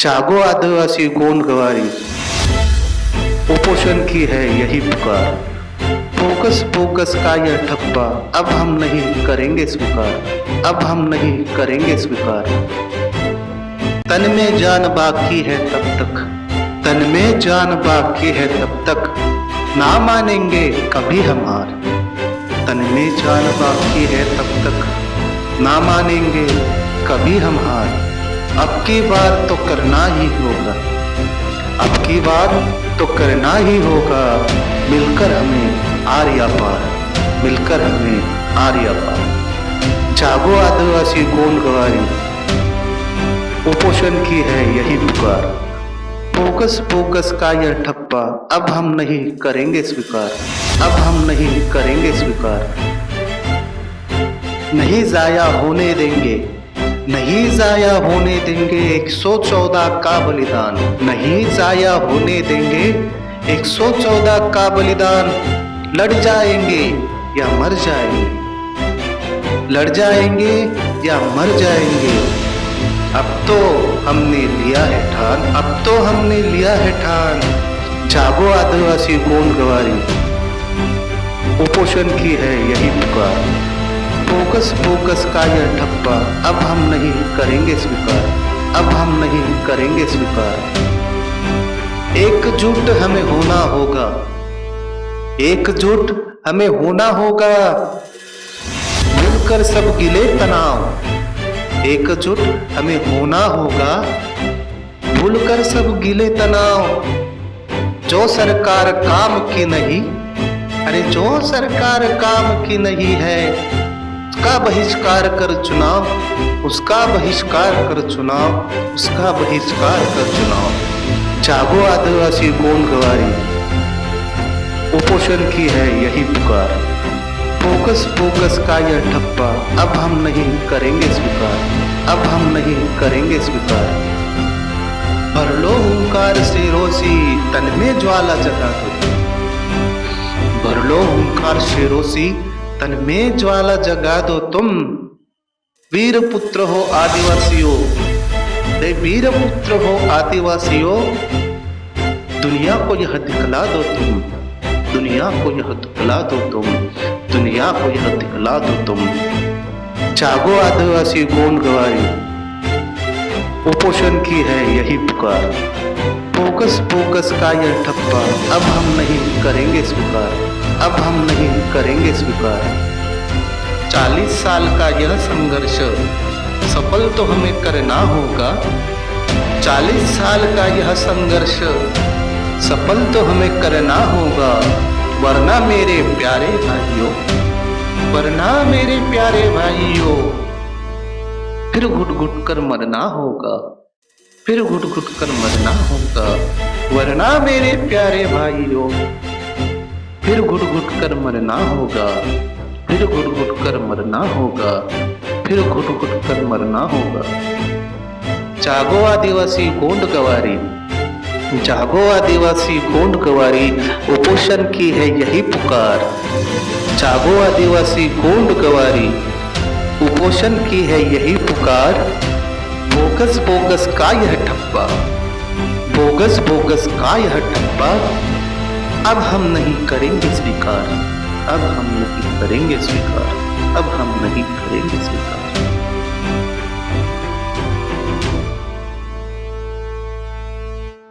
जागो आदिवासी गोंड गवारी, उपोषण की है यही पुकार। फोकस फोकस का यह ठप्पा, अब हम नहीं करेंगे स्वीकार, अब हम नहीं करेंगे स्वीकार। तन में जान बाकी है तब तक, तन में जान बाकी है तब तक, ना मानेंगे कभी हम हार। तन में जान बाकी है तब तक, ना मानेंगे कभी हम हार। अब की बार तो करना ही होगा, अब की बार तो करना ही होगा, मिलकर हमें आर्या पार, मिलकर हमें आर्या पार। जागो आदिवासी गोंड गवारी, उपोषण की है यही पुकार। फोकस फोकस का यह ठप्पा, अब हम नहीं करेंगे स्वीकार, अब हम नहीं करेंगे स्वीकार। नहीं जाया होने देंगे, नहीं जाया होने देंगे 114 का बलिदान, नहीं जाया होने देंगे 114 का बलिदान। लड़ जाएंगे या मर जाएंगे, लड़ जाएंगे या मर जाएंगे। अब तो हमने लिया है ठान, अब तो हमने लिया है ठान। जागो आदिवासी गोंड गवारी, उपोषण की है यही पुकार। फोकस फोकस का यह ठप्पा, अब हम नहीं करेंगे स्वीकार, अब हम नहीं करेंगे स्वीकार। एकजुट हमें होना होगा, एकजुट हमें होना होगा, मिलकर सब गिले तनाव। एकजुट हमें होना होगा, भूलकर सब गिले तनाव। जो सरकार काम की नहीं, अरे जो सरकार काम की नहीं है, उसका बहिष्कार कर चुनाव, उसका बहिष्कार कर चुनाव, उसका बहिष्कार कर चुनाव। जागो आदिवासी गोंड गवारी, उपोषण की है यही पुकार। फोकस फोकस का यह ठप्पा, अब हम नहीं करेंगे स्वीकार, अब हम नहीं करेंगे स्वीकार। भर लो हुंकार से रोसी, तन में ज्वाला जगा दो। भर लो हुंकार से रोसी, तन में ज्वाला जगा दो तुम। वीर पुत्र हो आदिवासियों, रे वीर पुत्र हो आदिवासियों, दुनिया को यह दिखला दो तुम, दुनिया को यह दिखला दो तुम, दुनिया को यह दिखला दो तुम। जागो आदिवासी गोंड गवारी, उपोषण की है यही पुकार। फोकस फोकस का यह ठप्पा, अब हम नहीं करेंगे स्वीकार, अब हम नहीं करेंगे स्वीकार। 40 साल का यह संघर्ष सफल तो हमें करना होगा, 40 साल का यह संघर्ष सफल तो हमें करना होगा। वरना मेरे प्यारे भाइयों, वरना मेरे प्यारे भाइयों, फिर घुट घुट कर मरना होगा, फिर घुट घुट कर मरना होगा। वरना मेरे प्यारे भाइयों, फिर घुट घुट कर मरना होगा, फिर घुट घुट कर मरना होगा, फिर घुट घुट कर मरना होगा। जागो आदिवासी गोंड गवारी, जागो आदिवासी गोंड गवारी, उपोषण की है यही पुकार। जागो आदिवासी गोंड गवारी, उपोषण की है यही पुकार। बोगस बोगस का यह ठप्पा, बोगस बोगस का यह ठप्पा, अब हम नहीं करेंगे स्वीकार, अब हम नहीं करेंगे स्वीकार, अब हम नहीं करेंगे स्वीकार।